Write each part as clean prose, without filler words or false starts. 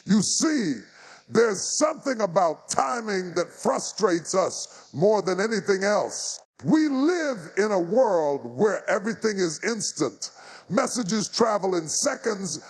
You see, there's something about timing that frustrates us more than anything else. We live in a world where everything is instant. Messages travel in seconds,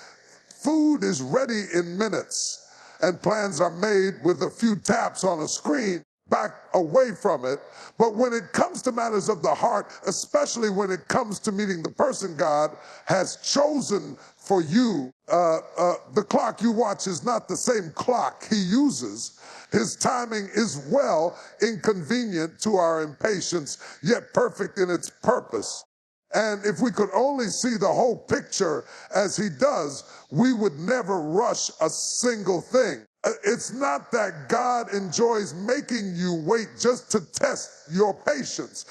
food is ready in minutes, and plans are made with a few taps on a screen. Back away from it. But when it comes to matters of the heart, especially when it comes to meeting the person God has chosen for you, the clock you watch is not the same clock he uses. His timing is well inconvenient to our impatience, yet perfect in its purpose. And if we could only see the whole picture as he does, we would never rush a single thing. It's not that God enjoys making you wait just to test your patience,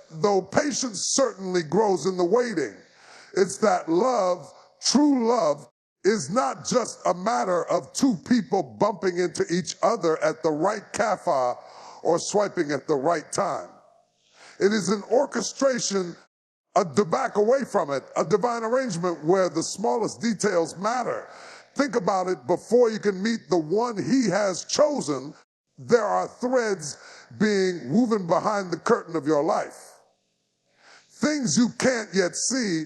though patience certainly grows in the waiting. It's that love, true love, is not just a matter of two people bumping into each other at the right kafa or swiping at the right time. It is an orchestration, to back away from it, a divine arrangement where the smallest details matter. Think about it. Before you can meet the one he has chosen, there are threads being woven behind the curtain of your life. Things you can't yet see,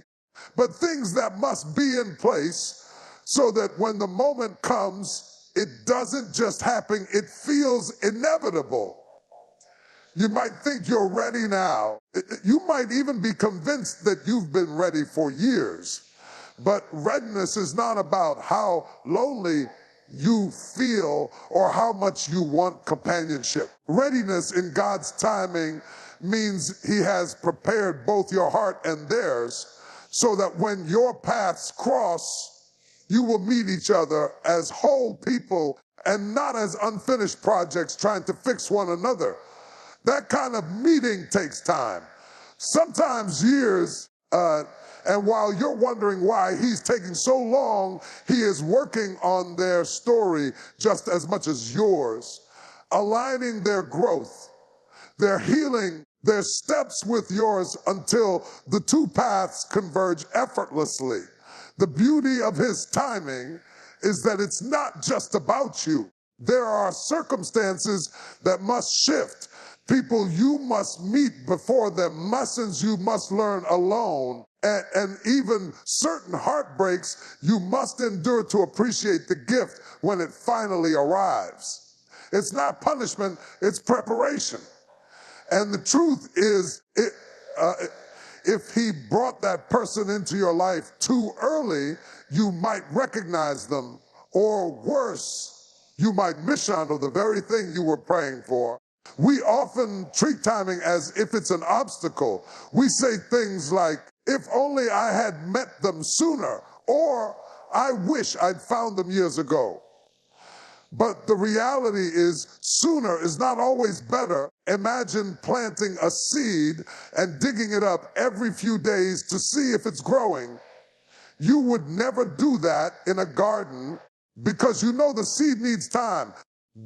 but things that must be in place so that when the moment comes, it doesn't just happen, it feels inevitable. You might think you're ready now. You might even be convinced that you've been ready for years. But readiness is not about how lonely you feel or how much you want companionship. Readiness in God's timing means he has prepared both your heart and theirs so that when your paths cross, you will meet each other as whole people and not as unfinished projects trying to fix one another. That kind of meeting takes time, sometimes years, and while you're wondering why he's taking so long, he is working on their story just as much as yours, aligning their growth, their healing, their steps with yours until the two paths converge effortlessly. The beauty of his timing is that it's not just about you. There are circumstances that must shift, people you must meet before them, lessons you must learn alone, and even certain heartbreaks you must endure to appreciate the gift when it finally arrives. It's not punishment, it's preparation. And the truth is, if he brought that person into your life too early, you might recognize them, or worse, you might mishandle the very thing you were praying for. We often treat timing as if it's an obstacle. We say things like, if only I had met them sooner, or I wish I'd found them years ago. But the reality is, sooner is not always better. Imagine planting a seed and digging it up every few days to see if it's growing. You would never do that in a garden because you know the seed needs time,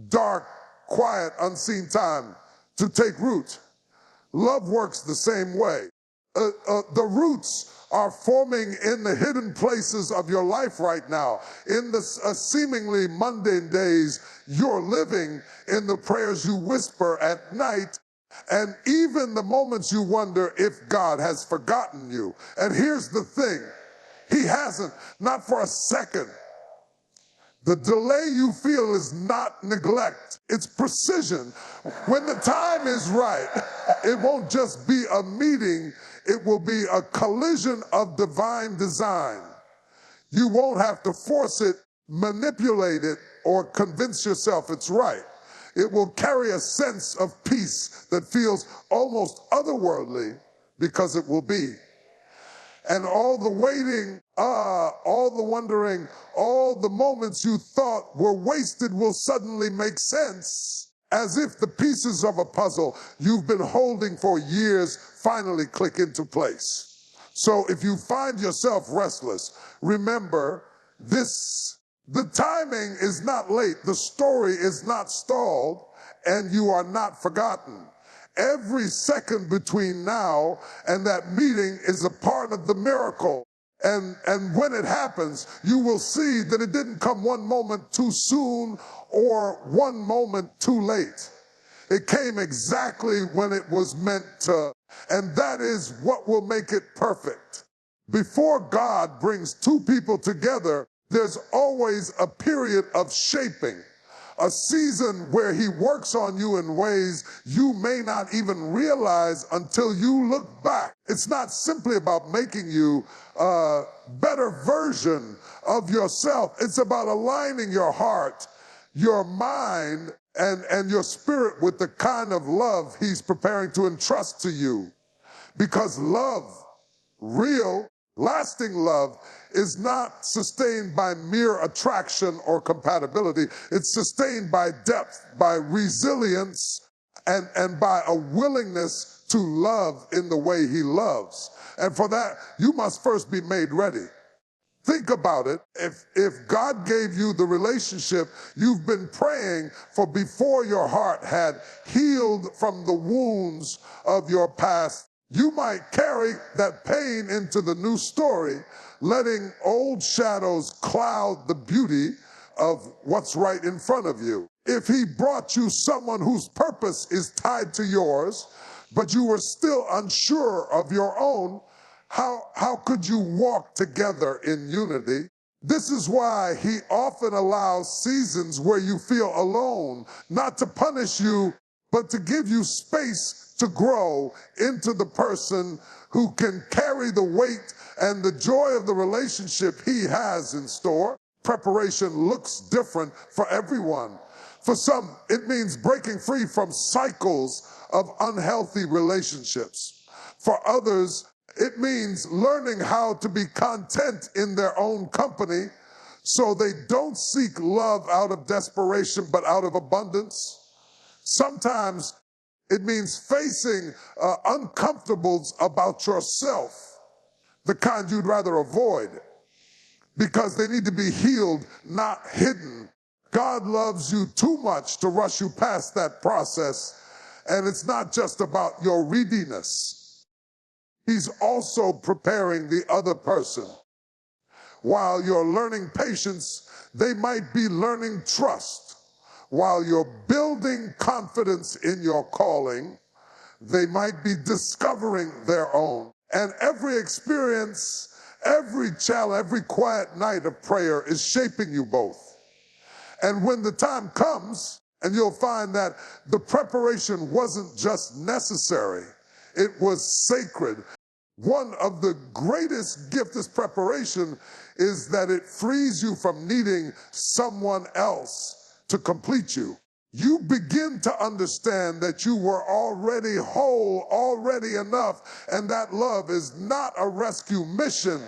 dark, quiet, unseen time to take root. Love works the same way. The roots are forming in the hidden places of your life right now. In the seemingly mundane days you're living, in the prayers you whisper at night, and even the moments you wonder if God has forgotten you. And here's the thing, he hasn't, not for a second. The delay you feel is not neglect, it's precision. When the time is right, it won't just be a meeting, it will be a collision of divine design. You won't have to force it, manipulate it, or convince yourself it's right. It will carry a sense of peace that feels almost otherworldly because it will be. And all the waiting, all the wondering, all the moments you thought were wasted will suddenly make sense, as if the pieces of a puzzle you've been holding for years finally click into place. So if you find yourself restless, remember this: the timing is not late, the story is not stalled, and you are not forgotten. Every second between now and that meeting is a part of the miracle. And when it happens, you will see that it didn't come one moment too soon or one moment too late. It came exactly when it was meant to, and that is what will make it perfect. Before God brings two people together, there's always a period of shaping, a season where he works on you in ways you may not even realize until you look back. It's not simply about making you a better version of yourself. It's about aligning your heart, your mind, and your spirit with the kind of love he's preparing to entrust to you. Because love, real, lasting love, is not sustained by mere attraction or compatibility. It's sustained by depth, by resilience, and by a willingness to love in the way he loves. And for that, you must first be made ready. Think about it. If God gave you the relationship you've been praying for before your heart had healed from the wounds of your past, you might carry that pain into the new story, letting old shadows cloud the beauty of what's right in front of you. If he brought you someone whose purpose is tied to yours, but you were still unsure of your own, how could you walk together in unity? This is why he often allows seasons where you feel alone, not to punish you, but to give you space to grow into the person who can carry the weight and the joy of the relationship he has in store. Preparation looks different for everyone. For some, it means breaking free from cycles of unhealthy relationships. For others, it means learning how to be content in their own company so they don't seek love out of desperation but out of abundance. Sometimes it means facing uncomfortables about yourself, the kind you'd rather avoid, because they need to be healed, not hidden. God loves you too much to rush you past that process, and it's not just about your readiness. He's also preparing the other person. While you're learning patience, they might be learning trust. While you're building confidence in your calling, they might be discovering their own. And every experience, every challenge, every quiet night of prayer is shaping you both. And when the time comes, and you'll find that the preparation wasn't just necessary, it was sacred. One of the greatest gifts of preparation is that it frees you from needing someone else to complete you. You begin to understand that you were already whole, already enough, and that love is not a rescue mission.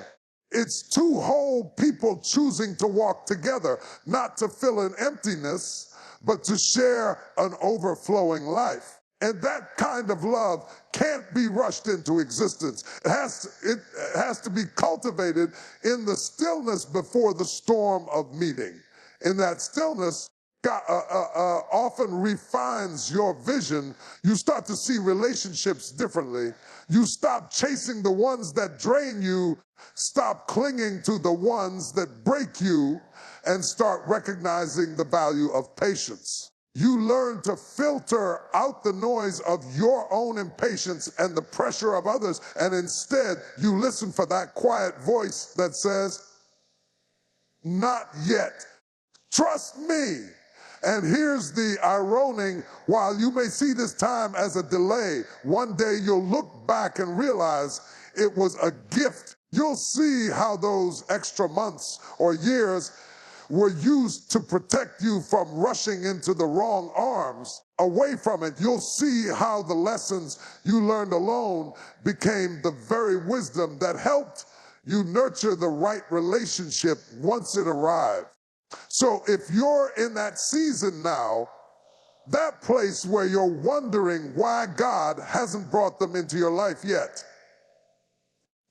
It's two whole people choosing to walk together, not to fill an emptiness, but to share an overflowing life. And that kind of love can't be rushed into existence. It has to be cultivated in the stillness before the storm of meeting. In that stillness, God often refines your vision. You start to see relationships differently. You stop chasing the ones that drain you, stop clinging to the ones that break you, and start recognizing the value of patience. You learn to filter out the noise of your own impatience and the pressure of others, and instead you listen for that quiet voice that says, "Not yet. Trust me." And here's the irony: while you may see this time as a delay, one day you'll look back and realize it was a gift. You'll see how those extra months or years were used to protect you from rushing into the wrong arms. Away from it, you'll see how the lessons you learned alone became the very wisdom that helped you nurture the right relationship once it arrived. So if you're in that season now, that place where you're wondering why God hasn't brought them into your life yet,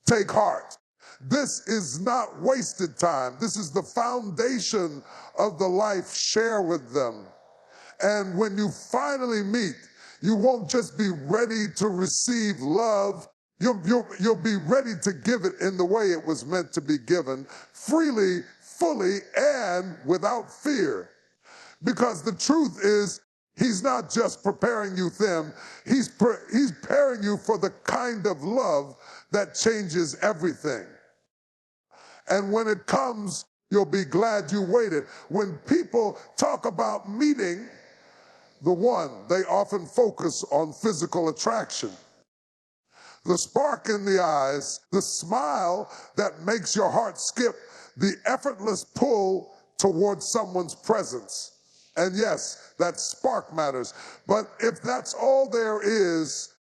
take heart. This is not wasted time. This is the foundation of the life. Share with them. And when you finally meet, you won't just be ready to receive love, You'll be ready to give it in the way it was meant to be given, freely, fully, and without fear. Because the truth is, he's not just preparing you thin, he's preparing you for the kind of love that changes everything. And when it comes, you'll be glad you waited. When people talk about meeting the one, they often focus on physical attraction. The spark in the eyes, the smile that makes your heart skip, the effortless pull towards someone's presence. And yes, that spark matters. But if that's all there is,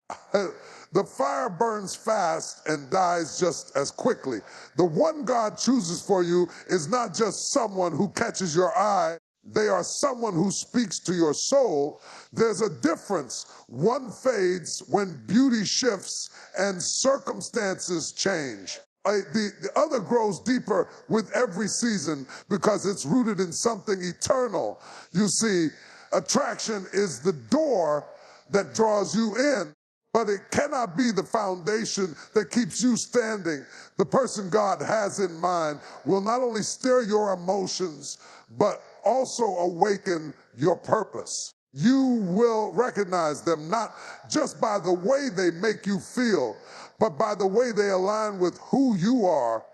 the fire burns fast and dies just as quickly. The one God chooses for you is not just someone who catches your eye. They are someone who speaks to your soul. There's a difference. One fades when beauty shifts and circumstances change. The other grows deeper with every season because it's rooted in something eternal. You see, attraction is the door that draws you in, but it cannot be the foundation that keeps you standing. The person God has in mind will not only stir your emotions, but also awaken your purpose. You will recognize them not just by the way they make you feel, but by the way they align with who you are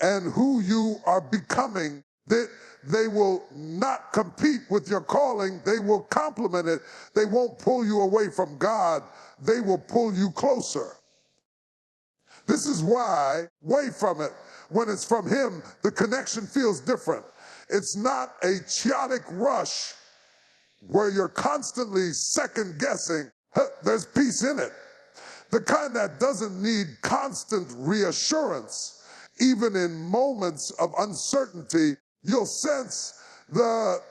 and who you are becoming. They will not compete with your calling. They will complement it. They won't pull you away from God. They will pull you closer. This is why, away from it, when it's from Him, the connection feels different. It's not a chaotic rush where you're constantly second guessing. There's peace in it. The kind that doesn't need constant reassurance. Even in moments of uncertainty, you'll sense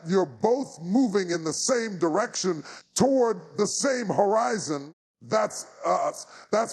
you're both moving in the same direction toward the same horizon. That's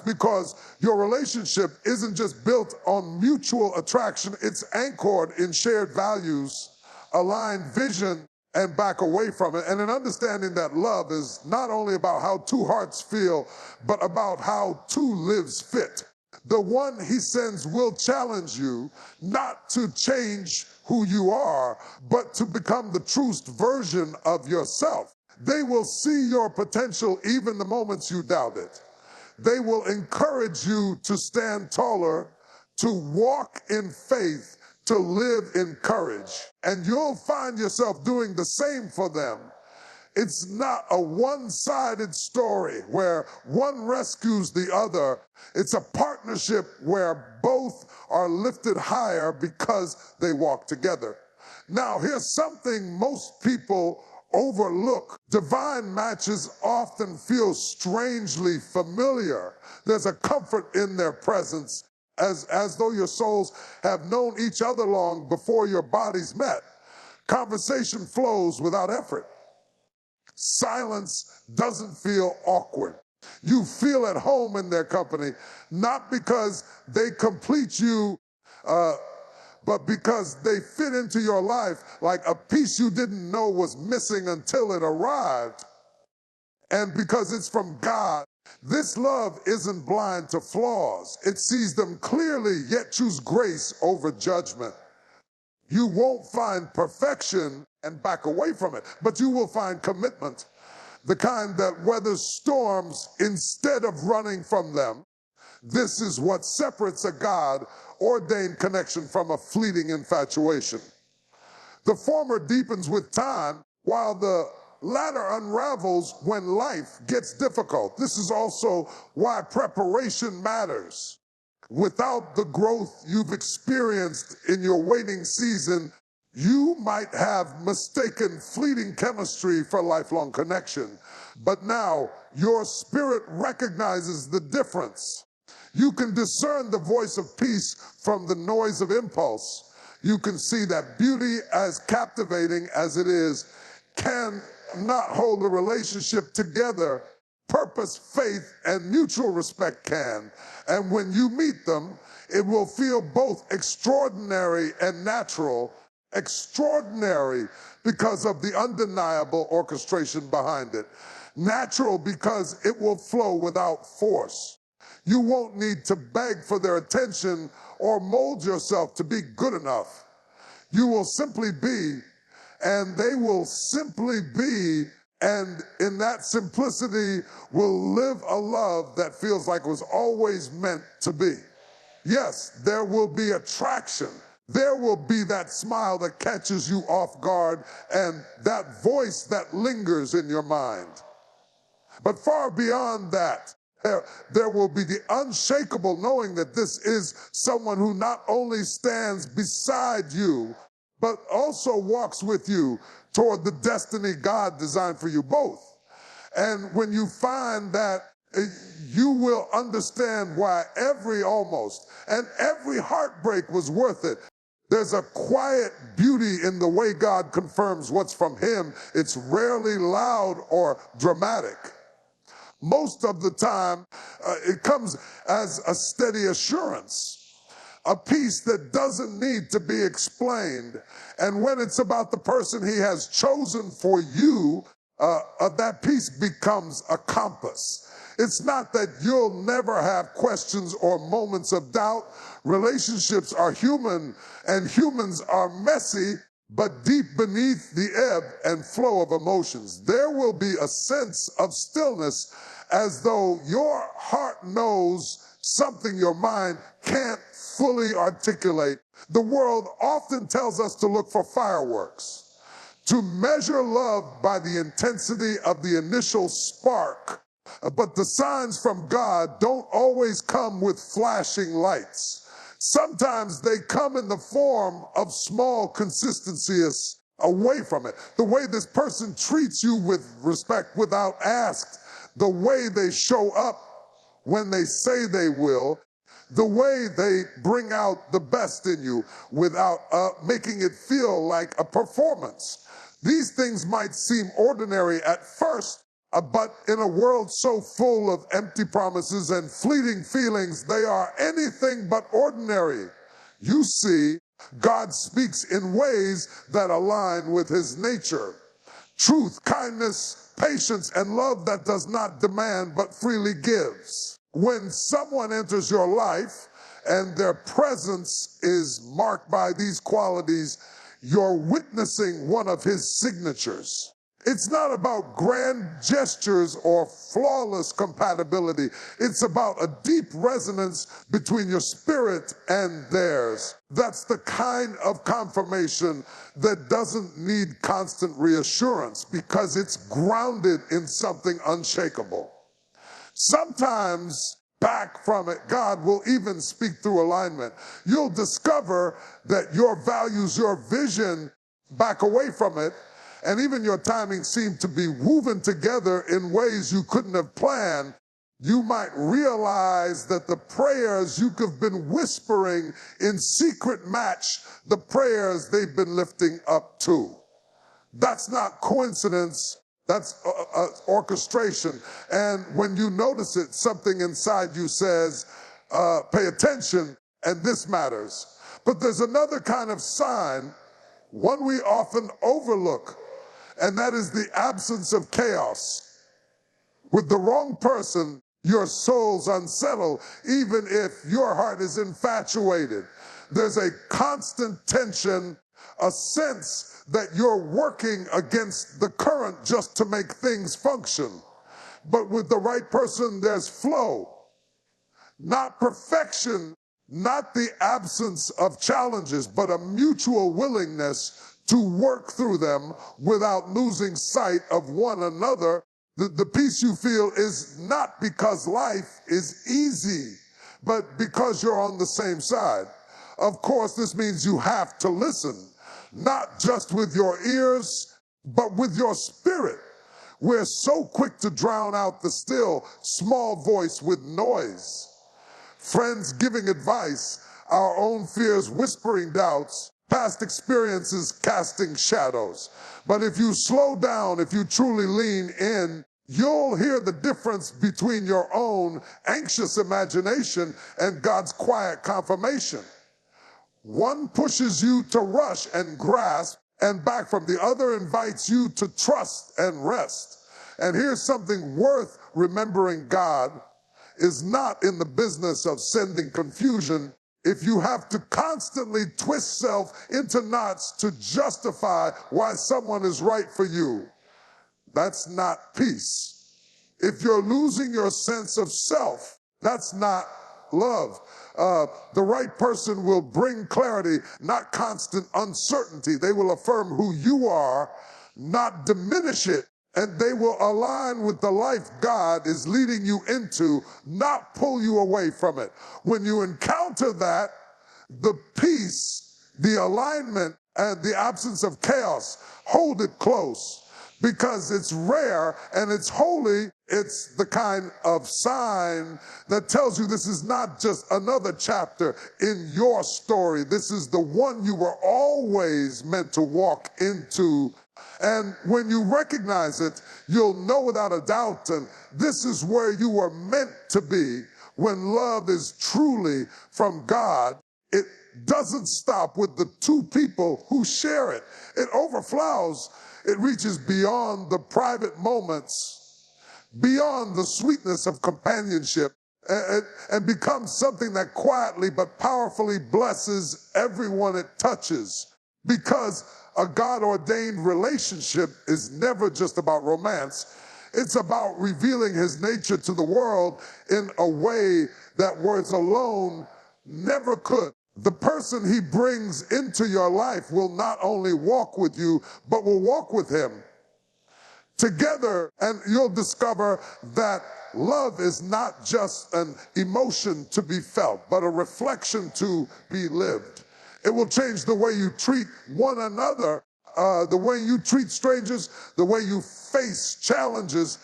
because your relationship isn't just built on mutual attraction, it's anchored in shared values, aligned vision, and back away from it. And in understanding that love is not only about how two hearts feel, but about how two lives fit. The one He sends will challenge you not to change who you are, but to become the truest version of yourself. They will see your potential even the moments you doubt it. They will encourage you to stand taller, to walk in faith, to live in courage. And you'll find yourself doing the same for them. It's not a one-sided story where one rescues the other. It's a partnership where both are lifted higher because they walk together. Now, here's something most people overlook. Divine matches often feel strangely familiar. There's a comfort in their presence, as though your souls have known each other long before your bodies met. Conversation flows without effort. Silence doesn't feel awkward. You feel at home in their company, not because they complete you, but because they fit into your life like a piece you didn't know was missing until it arrived. And because it's from God, this love isn't blind to flaws. It sees them clearly, yet chooses grace over judgment. You won't find perfection and back away from it, but you will find commitment, the kind that weathers storms instead of running from them. This is what separates a God-ordained connection from a fleeting infatuation. The former deepens with time, while the latter unravels when life gets difficult. This is also why preparation matters. Without the growth you've experienced in your waiting season, you might have mistaken fleeting chemistry for lifelong connection. But now your spirit recognizes the difference. You can discern the voice of peace from the noise of impulse. You can see that beauty, as captivating as it is, can not hold a relationship together. Purpose, faith, and mutual respect can. And when you meet them, it will feel both extraordinary and natural. Extraordinary because of the undeniable orchestration behind it. Natural because it will flow without force. You won't need to beg for their attention or mold yourself to be good enough. You will simply be, and they will simply be, and in that simplicity will live a love that feels like it was always meant to be. Yes, there will be attraction. There will be that smile that catches you off guard and that voice that lingers in your mind. But far beyond that, there will be the unshakable knowing that this is someone who not only stands beside you, but also walks with you toward the destiny God designed for you both. And when you find that, you will understand why every almost and every heartbreak was worth it. There's a quiet beauty in the way God confirms what's from Him. It's rarely loud or dramatic. Most of the time, it comes as a steady assurance, a peace that doesn't need to be explained. And when it's about the person He has chosen for you, that peace becomes a compass. It's not that you'll never have questions or moments of doubt. Relationships are human, and humans are messy, but deep beneath the ebb and flow of emotions, there will be a sense of stillness, as though your heart knows something your mind can't fully articulate. The world often tells us to look for fireworks, to measure love by the intensity of the initial spark. But the signs from God don't always come with flashing lights. Sometimes they come in the form of small consistencies away from it. The way this person treats you with respect without ask, the way they show up when they say they will, the way they bring out the best in you without making it feel like a performance. These things might seem ordinary at first, but in a world so full of empty promises and fleeting feelings, they are anything but ordinary. You see, God speaks in ways that align with His nature. Truth, kindness, patience, and love that does not demand but freely gives. When someone enters your life and their presence is marked by these qualities, you're witnessing one of His signatures. It's not about grand gestures or flawless compatibility. It's about a deep resonance between your spirit and theirs. That's the kind of confirmation that doesn't need constant reassurance because it's grounded in something unshakable. Sometimes back from it, God will even speak through alignment. You'll discover that your values, your vision back away from it, and even your timing seemed to be woven together in ways you couldn't have planned. You might realize that the prayers you have been whispering in secret match the prayers they've been lifting up too. That's not coincidence. That's orchestration. And when you notice it, something inside you says, pay attention, and this matters. But there's another kind of sign, one we often overlook, and that is the absence of chaos. With the wrong person, your soul's unsettled, even if your heart is infatuated. There's a constant tension, a sense that you're working against the current just to make things function. But with the right person, there's flow. Not perfection, not the absence of challenges, but a mutual willingness to work through them without losing sight of one another. The peace you feel is not because life is easy, but because you're on the same side. Of course, this means you have to listen, not just with your ears, but with your spirit. We're so quick to drown out the still, small voice with noise. Friends giving advice, our own fears whispering doubts, past experiences casting shadows. But if you slow down, if you truly lean in, you'll hear the difference between your own anxious imagination and God's quiet confirmation. One pushes you to rush and grasp and back from the other invites you to trust and rest. And here's something worth remembering God is not in the business of sending confusion. If you have to constantly twist self into knots to justify why someone is right for you, that's not peace. If you're losing your sense of self, that's not love. The right person will bring clarity, not constant uncertainty. They will affirm who you are, not diminish it. And they will align with the life God is leading you into, not pull you away from it. When you encounter that, the peace, the alignment, and the absence of chaos, hold it close. Because it's rare and it's holy, it's the kind of sign that tells you this is not just another chapter in your story. This is the one you were always meant to walk into. And when you recognize it, you'll know without a doubt, and this is where you were meant to be. When love is truly from God, it doesn't stop with the two people who share it. It overflows. It reaches beyond the private moments, beyond the sweetness of companionship, and becomes something that quietly but powerfully blesses everyone it touches. Because a God-ordained relationship is never just about romance. It's about revealing his nature to the world in a way that words alone never could. The person he brings into your life will not only walk with you, but will walk with him together. And you'll discover that love is not just an emotion to be felt, but a reflection to be lived. It will change the way you treat one another, the way you treat strangers, the way you face challenges,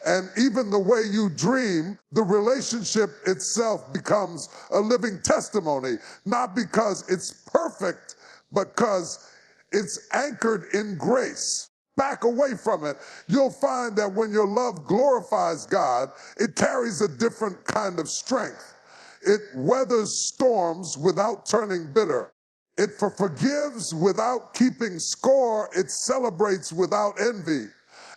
and even the way you dream. The relationship itself becomes a living testimony, not because it's perfect, but because it's anchored in grace. Back away from it. You'll find that when your love glorifies God, it carries a different kind of strength. It weathers storms without turning bitter. It forgives without keeping score. It celebrates without envy.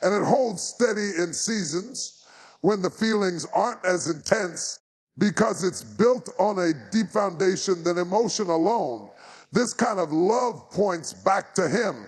And it holds steady in seasons when the feelings aren't as intense, because it's built on a deep foundation than emotion alone. This kind of love points back to him,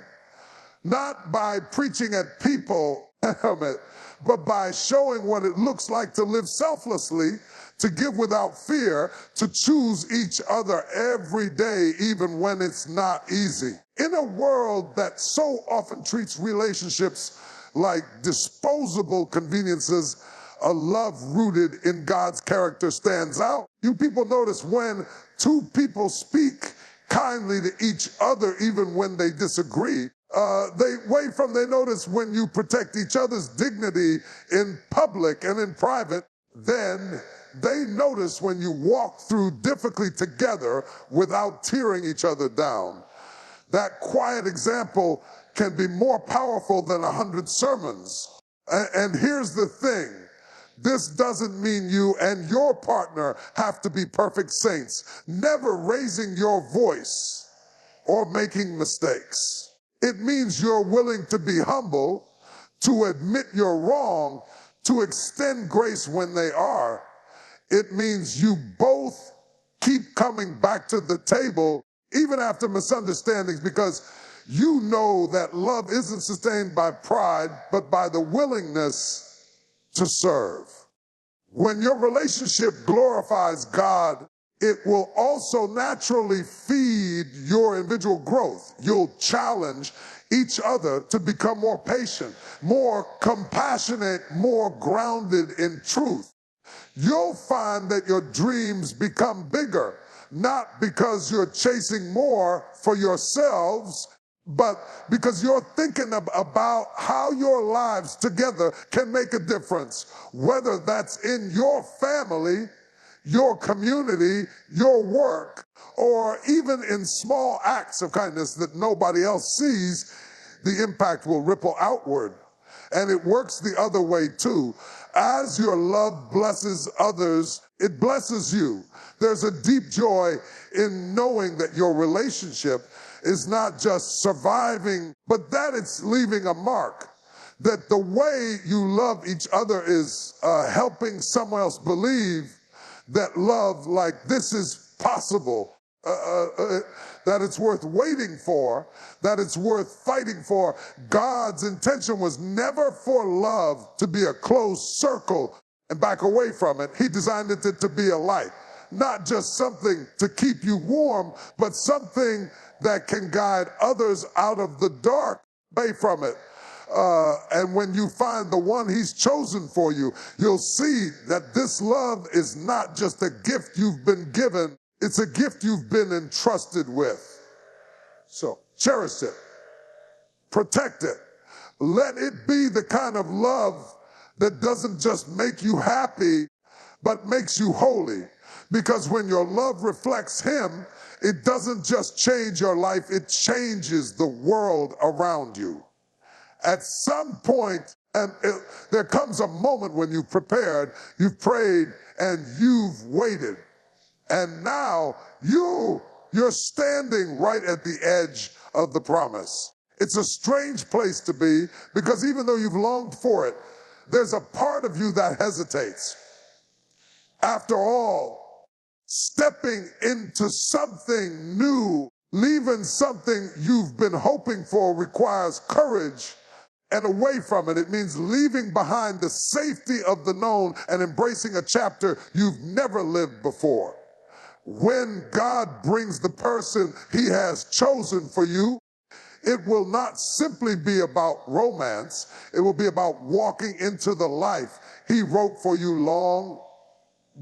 not by preaching at people, but by showing what it looks like to live selflessly, to give without fear, to choose each other every day, even when it's not easy. In a world that so often treats relationships like disposable conveniences, a love rooted in God's character stands out. You people notice when two people speak kindly to each other, even when they disagree. They notice when you protect each other's dignity in public and in private. Then they notice when you walk through difficulty together without tearing each other down. That quiet example can be more powerful than 100 sermons. And here's the thing. This doesn't mean you and your partner have to be perfect saints, never raising your voice or making mistakes. It means you're willing to be humble, to admit you're wrong, to extend grace when they are. It means you both keep coming back to the table even after misunderstandings, because you know that love isn't sustained by pride, but by the willingness to serve. When your relationship glorifies God, it will also naturally feed your individual growth. You'll challenge each other to become more patient, more compassionate, more grounded in truth. You'll find that your dreams become bigger, not because you're chasing more for yourselves, but because you're thinking about how your lives together can make a difference, whether that's in your family, your community, your work, or even in small acts of kindness that nobody else sees. The impact will ripple outward. And it works the other way too. As your love blesses others, it blesses you. There's a deep joy in knowing that your relationship is not just surviving, but that it's leaving a mark. that the way you love each other is helping someone else believe that love like this is possible, that it's worth waiting for, that it's worth fighting for. God's intention was never for love to be a closed circle and back away from it. He designed it to be a light, not just something to keep you warm, but something that can guide others out of the dark, away from it. And when you find the one he's chosen for you, you'll see that this love is not just a gift you've been given, it's a gift you've been entrusted with. So cherish it, protect it, let it be the kind of love that doesn't just make you happy, but makes you holy. Because when your love reflects him, it doesn't just change your life, it changes the world around you. At some point, and there comes a moment when you've prepared, you've prayed, and you've waited. And now you're standing right at the edge of the promise. It's a strange place to be, because even though you've longed for it, there's a part of you that hesitates. After all, stepping into something new, leaving something you've been hoping for requires courage. And away from it, it means leaving behind the safety of the known and embracing a chapter you've never lived before. When God brings the person he has chosen for you, it will not simply be about romance. It will be about walking into the life he wrote for you long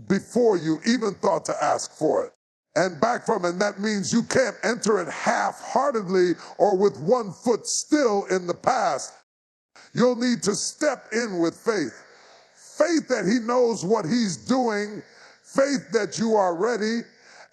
before you even thought to ask for it. And back from it, and that means you can't enter it half-heartedly or with one foot still in the past. You'll need to step in with faith. Faith that he knows what he's doing, faith that you are ready,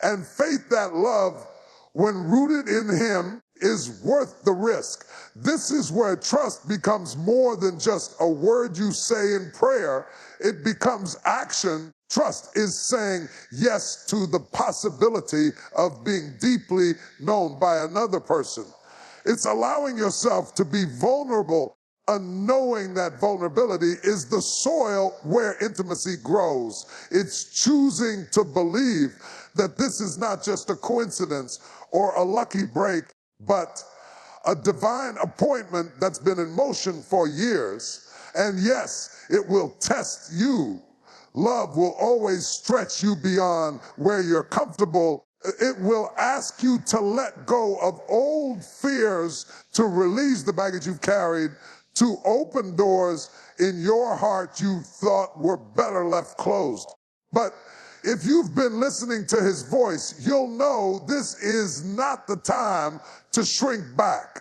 and faith that love, when rooted in him, is worth the risk. This is where trust becomes more than just a word you say in prayer. It becomes action. Trust is saying yes to the possibility of being deeply known by another person. It's allowing yourself to be vulnerable, and knowing that vulnerability is the soil where intimacy grows. It's choosing to believe that this is not just a coincidence or a lucky break, but a divine appointment that's been in motion for years. And yes, it will test you. Love will always stretch you beyond where you're comfortable. It will ask you to let go of old fears, to release the baggage you've carried, to open doors in your heart you thought were better left closed. But if you've been listening to his voice, you'll know this is not the time to shrink back.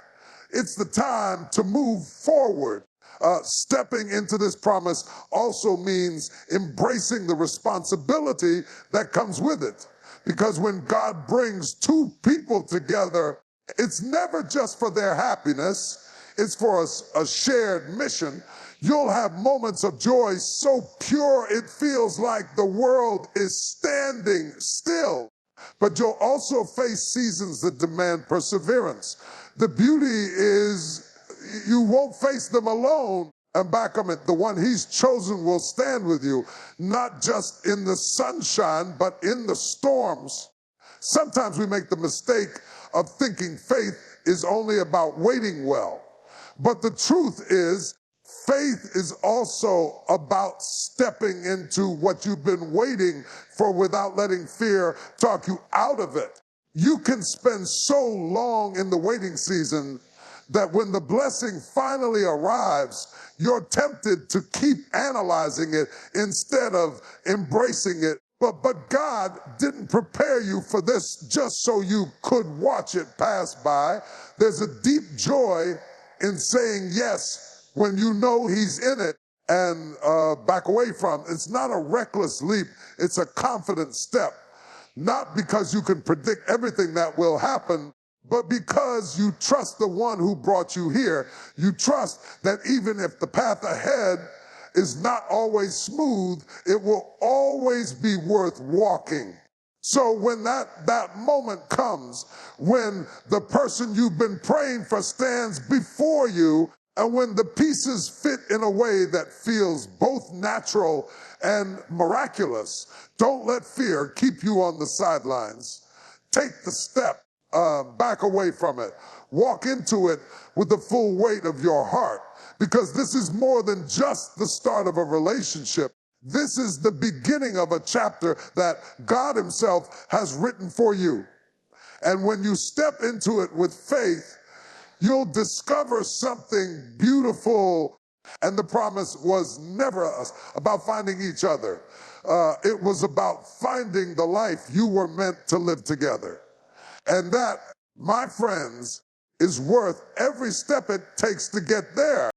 It's the time to move forward. Stepping into this promise also means embracing the responsibility that comes with it. Because when God brings two people together, it's never just for their happiness. It's for a shared mission. You'll have moments of joy so pure it feels like the world is standing still. But you'll also face seasons that demand perseverance. The beauty is you won't face them alone. And back on it, the one he's chosen will stand with you, not just in the sunshine, but in the storms. Sometimes we make the mistake of thinking faith is only about waiting well. But the truth is, faith is also about stepping into what you've been waiting for without letting fear talk you out of it. You can spend so long in the waiting season that when the blessing finally arrives, you're tempted to keep analyzing it instead of embracing it. But God didn't prepare you for this just so you could watch it pass by. There's a deep joy in saying yes when you know he's in it and back away from. It's not a reckless leap. It's a confident step. Not because you can predict everything that will happen, but because you trust the one who brought you here. You trust that even if the path ahead is not always smooth, it will always be worth walking. So when that moment comes, when the person you've been praying for stands before you, And when the pieces fit in a way that feels both natural and miraculous, don't let fear keep you on the sidelines. Take the step back away from it. Walk into it with the full weight of your heart, because this is more than just the start of a relationship. This is the beginning of a chapter that God Himself has written for you. And when you step into it with faith, you'll discover something beautiful. And the promise was never about finding each other. It was about finding the life you were meant to live together. And that, my friends, is worth every step it takes to get there.